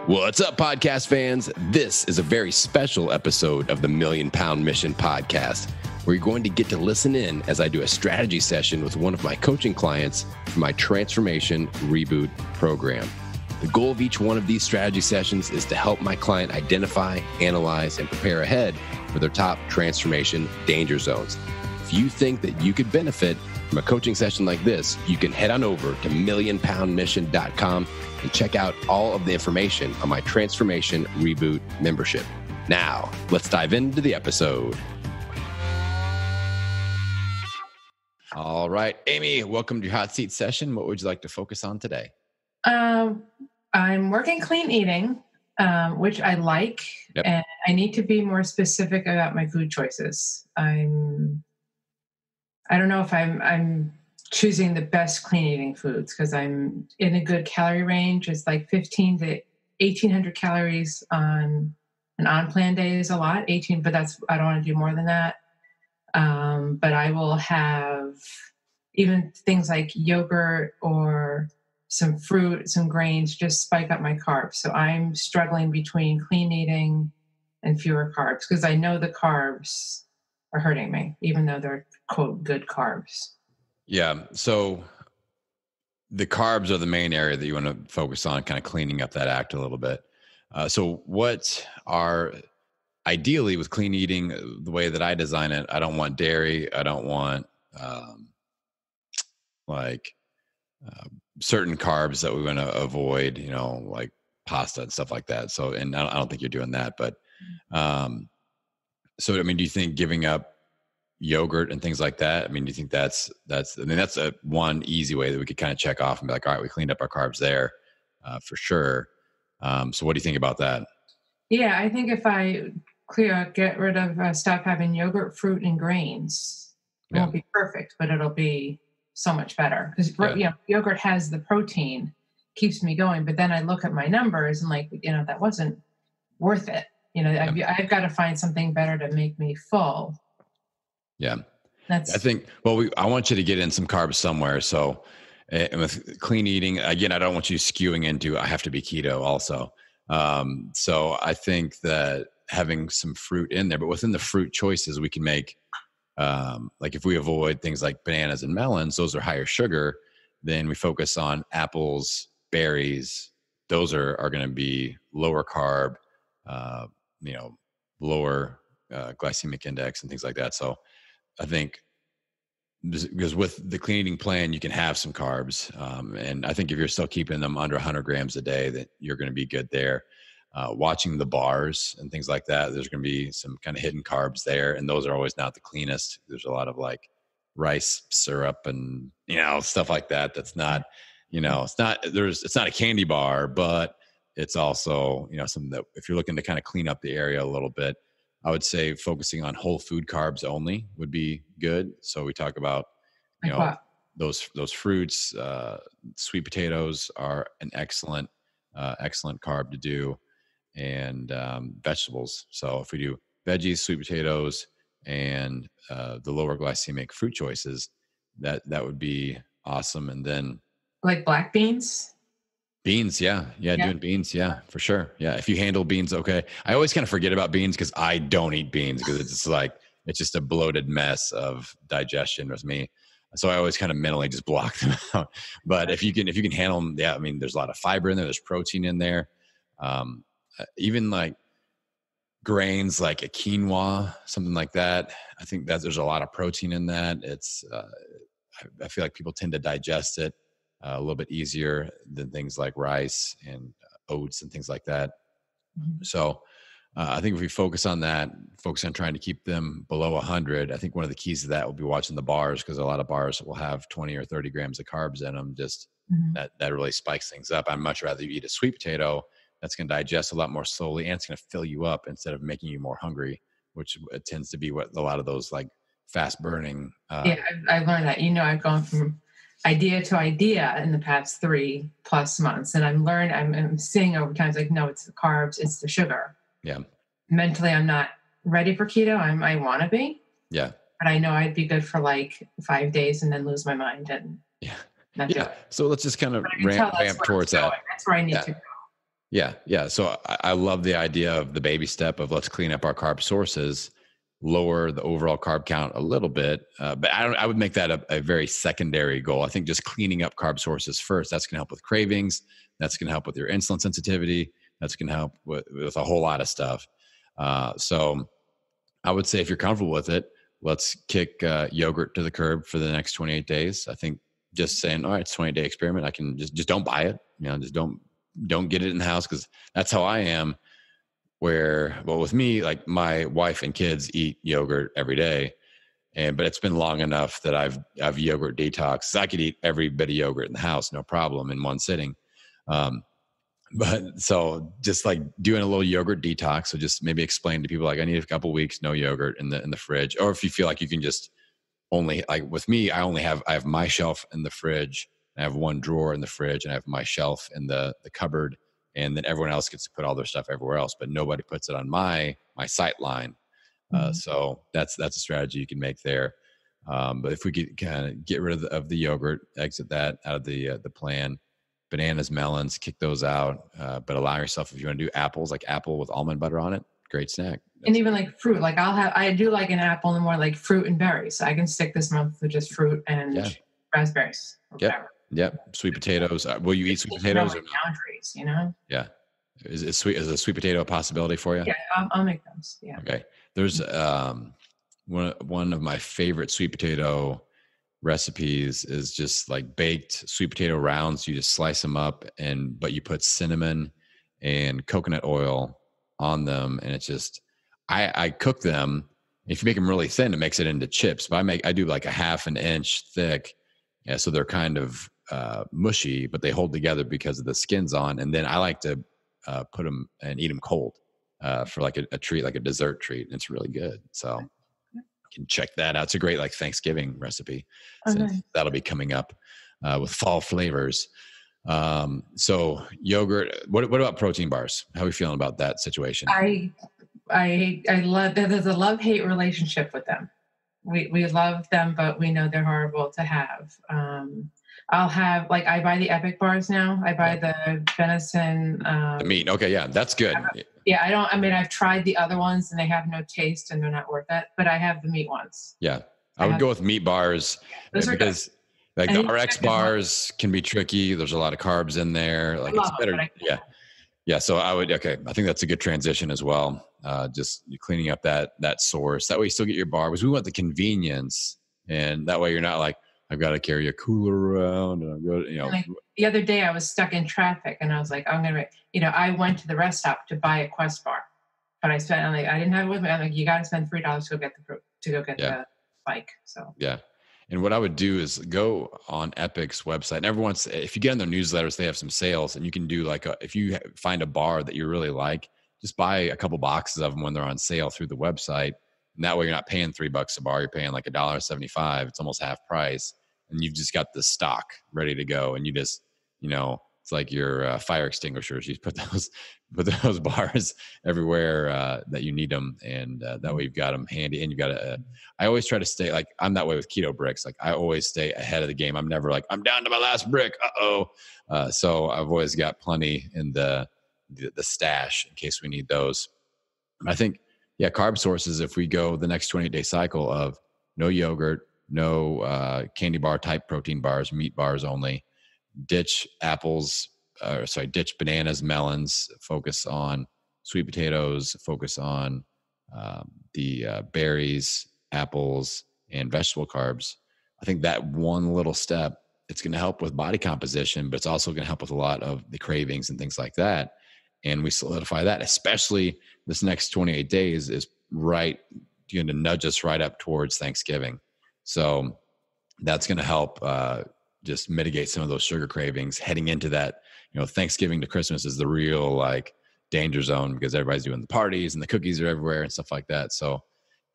What's up, podcast fans? This is a very special episode of the Million Pound Mission podcast, where you're going to get to listen in as I do a strategy session with one of my coaching clients for my Transformation Reboot program. The goal of each one of these strategy sessions is to help my client identify, analyze, and prepare ahead for their top transformation danger zones. If you think that you could benefit from a coaching session like this, you can head on over to millionpoundmission.com and check out all of the information on my Transformation Reboot membership. Now, let's dive into the episode. All right, Amy, welcome to your hot seat session. What would you like to focus on today? I'm working clean eating, which I like, and I need to be more specific about my food choices. I don't know if I'm choosing the best clean eating foods because I'm in a good calorie range. It's like 15 to 1,800 calories on an on-plan day is a lot. 18, but I don't want to do more than that. But I will have even things like yogurt or some fruit, some grains, just spike up my carbs. So I'm struggling between clean eating and fewer carbs because I know the carbs are hurting me, even though they're, quote, good carbs. Yeah. So the carbs are the main area that you want to focus on, kind of cleaning up that act a little bit. So what are ideally with clean eating, the way that I design it, I don't want dairy. I don't want certain carbs that we want to avoid, like pasta and stuff like that. So, and I don't think you're doing that, but so, I mean, do you think giving up yogurt and things like that? I mean, do you think that's a one easy way that we could kind of check off and be like, all right, we cleaned up our carbs there for sure. So what do you think about that? Yeah, I think if I get rid of, stop having yogurt, fruit, and grains, it won't be perfect, but it'll be so much better because yogurt has the protein, keeps me going. But then I look at my numbers and that wasn't worth it. I've got to find something better to make me full. Yeah. I want you to get in some carbs somewhere. So with clean eating, again, I don't want you skewing into, I have to be keto also. So I think that having some fruit in there, but within the fruit choices, we can make, like if we avoid things like bananas and melons, those are higher sugar. Then we focus on apples, berries. Those are going to be lower carb, lower glycemic index and things like that. So I think because with the clean eating plan, you can have some carbs. And I think if you're still keeping them under 100 grams a day, that you're going to be good there. Watching the bars and things like that, there's going to be some kind of hidden carbs there. And those are always not the cleanest. There's a lot of like rice syrup and, stuff like that. That's not, it's not a candy bar, but it's also, something that if you're looking to kind of clean up the area a little bit, I would say focusing on whole food carbs only would be good. So we talk about, those fruits, sweet potatoes are an excellent carb to do, and vegetables. So if we do veggies, sweet potatoes, and the lower glycemic fruit choices, that would be awesome. And then like black beans. Beans, yeah, doing beans, yeah, for sure. Yeah, if you handle beans, okay. I always kind of forget about beans because I don't eat beans because it's just a bloated mess of digestion with me. So I always kind of mentally just block them out. But if you can handle them, yeah, I mean, there's a lot of fiber in there. There's protein in there. Even like grains, like a quinoa, something like that. I think that there's a lot of protein in that. It's, I feel like people tend to digest it a little bit easier than things like rice and oats and things like that. Mm-hmm. So I think if we focus on trying to keep them below 100, I think one of the keys to that will be watching the bars, because a lot of bars will have 20 or 30 grams of carbs in them. Just that really spikes things up. I'd much rather you eat a sweet potato that's going to digest a lot more slowly and it's going to fill you up instead of making you more hungry, which tends to be what a lot of those like fast burning. I've learned that, I've gone from idea to idea in the past 3+ months. And I'm seeing over time, it's like, no, it's the carbs, it's the sugar. Yeah. Mentally, I'm not ready for keto. I want to be. Yeah. But I know I'd be good for like 5 days and then lose my mind and not do it. So let's just kind of ramp towards that. That's where I need to go. Yeah. Yeah. So I love the idea of the baby step of let's clean up our carb sources, lower the overall carb count a little bit. But I would make that a very secondary goal. I think just cleaning up carb sources first, that's going to help with cravings. That's going to help with your insulin sensitivity. That's going to help with a whole lot of stuff. So I would say if you're comfortable with it, let's kick yogurt to the curb for the next 28 days. I think just saying, all right, it's a 20-day experiment. I can just don't buy it. Just don't get it in the house, because that's how I am. Well, with me, like my wife and kids eat yogurt every day, but it's been long enough that I've yogurt detox. I could eat every bit of yogurt in the house, no problem, in one sitting. But so just like doing a little yogurt detox. So just maybe explain to people like I need a couple weeks, no yogurt in the fridge. Or if you feel like you can just only, like with me, I have my shelf in the fridge. I have one drawer in the fridge, and I have my shelf in the cupboard. And then everyone else gets to put all their stuff everywhere else, but nobody puts it on my sight line. So that's a strategy you can make there. But if we could kind of get rid of the yogurt, exit that out of the plan. Bananas, melons, kick those out. But allow yourself, if you want to do apples, like apple with almond butter on it, great snack. And even like fruit, like I do like an apple and more like fruit and berries. I can stick this month with just fruit and raspberries. Or whatever. Yep. Sweet potatoes. Will you eat sweet potatoes? Or boundaries, you know? Yeah. Is a sweet potato a possibility for you? Yeah, I'll make those. Yeah. Okay. There's one of my favorite sweet potato recipes is just like baked sweet potato rounds. You just slice them up, but you put cinnamon and coconut oil on them, and it's just I cook them. If you make them really thin, it makes it into chips. But I do like a half an inch thick, so they're kind of mushy, but they hold together because of the skin's on. And then I like to put them and eat them cold for like a treat, like a dessert treat. And it's really good. So you can check that out. It's a great like Thanksgiving recipe. That'll be coming up with fall flavors. So yogurt. What about protein bars? How are we feeling about that situation? I love that. There's a love-hate relationship with them. We love them, but we know they're horrible to have. I'll have, like, I buy the Epic bars now. I buy the venison. The meat. Okay. Yeah. That's good. I've tried the other ones and they have no taste and they're not worth it, but I have the meat ones. Yeah. I would go with meat bars because like the RX bars can be tricky. There's a lot of carbs in there. Like it's better. Yeah. Yeah. So I think that's a good transition as well. Just cleaning up that source. That way you still get your bar, because we want the convenience, and that way you're not like, I've got to carry a cooler around, and I've got, Like the other day I was stuck in traffic and I was like, I went to the rest stop to buy a Quest bar, but I didn't have it with me. I'm like, you got to spend $3 to go get the bike. So yeah. And what I would do is go on Epic's website. And if you get in their newsletters, they have some sales, and you can do if you find a bar that you really like, just buy a couple boxes of them when they're on sale through the website. And that way you're not paying $3 a bar. You're paying like $1.75. It's almost half price. And you've just got the stock ready to go. And you just, it's like your fire extinguishers. You put those bars everywhere that you need them. And that way you've got them handy. And you've got I always try to stay, like, I'm that way with keto bricks. Like I always stay ahead of the game. I'm never like, I'm down to my last brick. So I've always got plenty in the stash in case we need those. I think, carb sources, if we go the next 20-day cycle of no yogurt, no candy bar type protein bars, meat bars only, ditch bananas, melons, focus on sweet potatoes, focus on the berries, apples, and vegetable carbs. I think that one little step, it's going to help with body composition, but it's also going to help with a lot of the cravings and things like that. And we solidify that, especially this next 28 days is going to nudge us right up towards Thanksgiving. So that's going to help just mitigate some of those sugar cravings heading into that. Thanksgiving to Christmas is the real like danger zone, because everybody's doing the parties and the cookies are everywhere and stuff like that. So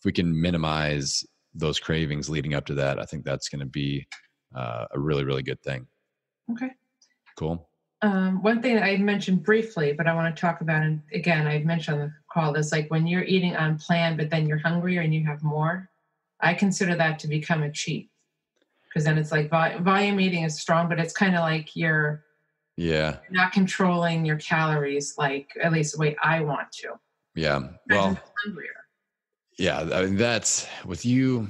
if we can minimize those cravings leading up to that, I think that's going to be a really, really good thing. Okay. Cool. One thing that I mentioned briefly, but I want to talk about, and again, I've mentioned on the call, is like when you're eating on plan, but then you're hungrier and you have more, I consider that to become a cheat, because then it's like volume eating is strong, but it's kind of like you're Yeah. You're not controlling your calories, like at least the way I want to. Yeah. Well, Hungrier. yeah, I mean, that's with you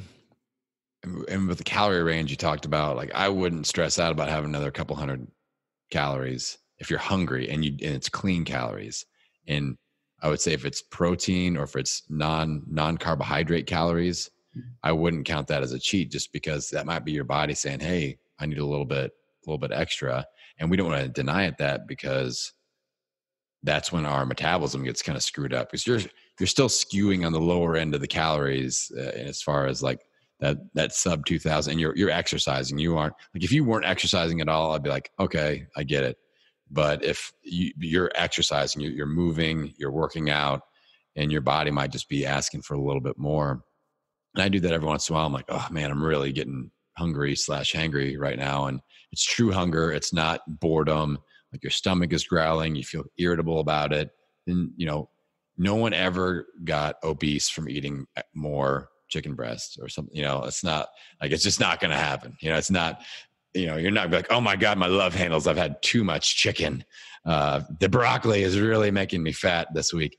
and with the calorie range you talked about, like I wouldn't stress out about having another couple hundred calories if you're hungry and it's clean calories. And I would say if it's protein or if it's non-carbohydrate calories, I wouldn't count that as a cheat, just because that might be your body saying, hey, I need a little bit extra. And we don't want to deny it that, because that's when our metabolism gets kind of screwed up, because you're still skewing on the lower end of the calories as far as like that sub 2000, and you're exercising. You aren't, like, if you weren't exercising at all, I'd be like, okay, I get it. But if you're exercising, you're moving, you're working out, and your body might just be asking for a little bit more. And I do that every once in a while. I'm like, oh man, I'm really getting hungry/hangry right now. And it's true hunger. It's not boredom. Like your stomach is growling. You feel irritable about it. And, no one ever got obese from eating more chicken breasts or something. It's not like, it's just not going to happen. It's not, you're not like, oh my God, my love handles, I've had too much chicken. The broccoli is really making me fat this week.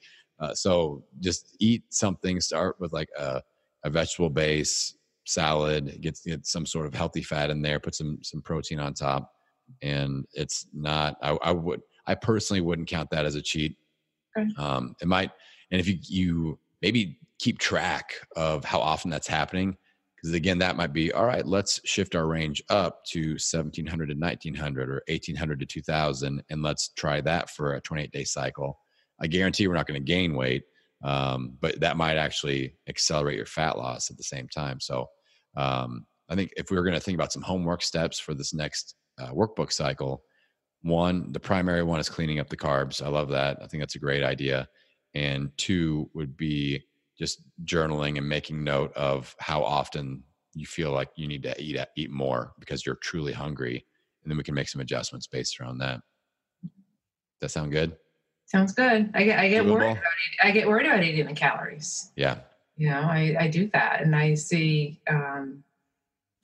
So just eat something, start with like a vegetable base salad, get some sort of healthy fat in there, put some protein on top. And it's not, I personally wouldn't count that as a cheat. Okay. It might, and if you maybe keep track of how often that's happening, because again, that might be, all right, let's shift our range up to 1700 to 1900 or 1800 to 2000. And let's try that for a 28-day cycle. I guarantee we're not going to gain weight. But that might actually accelerate your fat loss at the same time. So I think if we were going to think about some homework steps for this next workbook cycle, one, the primary one is cleaning up the carbs. I love that. I think that's a great idea. And two would be just journaling and making note of how often you feel like you need to eat more because you're truly hungry. And then we can make some adjustments based around that. Does that sound good? Sounds good. I get worried about eating the calories. Yeah. I do that, and I see.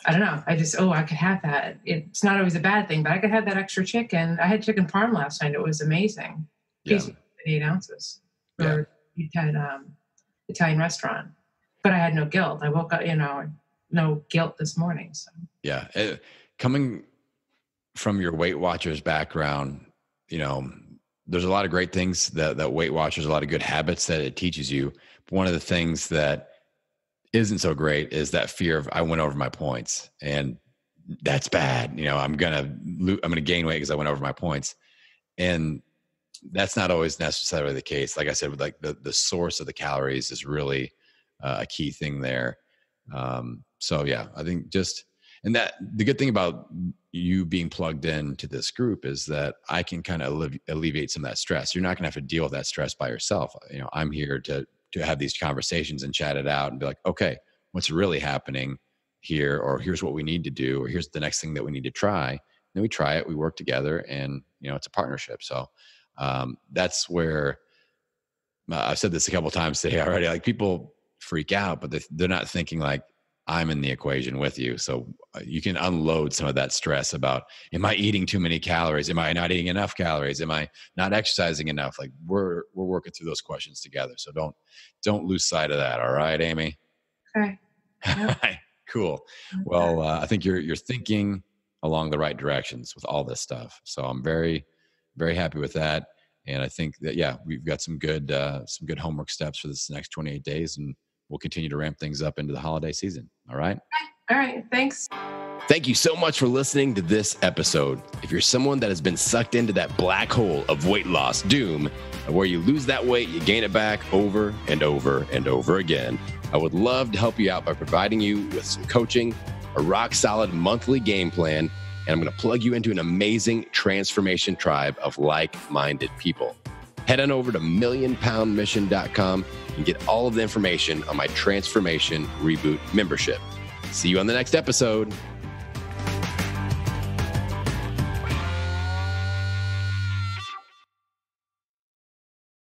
I don't know. I just, I could have that. It's not always a bad thing, but I could have that extra chicken. I had chicken parm last night. It was amazing. Yeah. Piece of 8 ounces. For you had Italian restaurant, but I had no guilt. I woke up, no guilt this morning. So yeah, coming from your Weight Watchers background, there's a lot of great things that Weight Watchers, a lot of good habits that it teaches you. But one of the things that isn't so great is that fear of I went over my points, and that's bad. I'm gonna gain weight because I went over my points, and that's not always necessarily the case. Like I said, with like the source of the calories is really a key thing there. So yeah, I think and that the good thing about you being plugged into this group is that I can kind of alleviate some of that stress. You're not going to have to deal with that stress by yourself. I'm here to have these conversations and chat it out and be like, okay, what's really happening here? Or here's what we need to do, or here's the next thing that we need to try. And then we try it, we work together, and it's a partnership. So that's where I've said this a couple of times today already. Like, people freak out, but they're not thinking like I'm in the equation with you. So you can unload some of that stress about, am I eating too many calories? Am I not eating enough calories? Am I not exercising enough? Like, we're working through those questions together. So don't lose sight of that. All right, Amy? Okay. Yep. Cool. Well, I think you're thinking along the right directions with all this stuff. So I'm very, very happy with that. And I think that, we've got some good homework steps for this next 28 days, and we'll continue to ramp things up into the holiday season. All right. All right. Thanks. Thank you so much for listening to this episode. If you're someone that has been sucked into that black hole of weight loss doom, where you lose that weight, you gain it back over and over and over again, I would love to help you out by providing you with some coaching, a rock solid monthly game plan, and I'm going to plug you into an amazing transformation tribe of like-minded people. Head on over to millionpoundmission.com and get all of the information on my Transformation Reboot membership. See you on the next episode.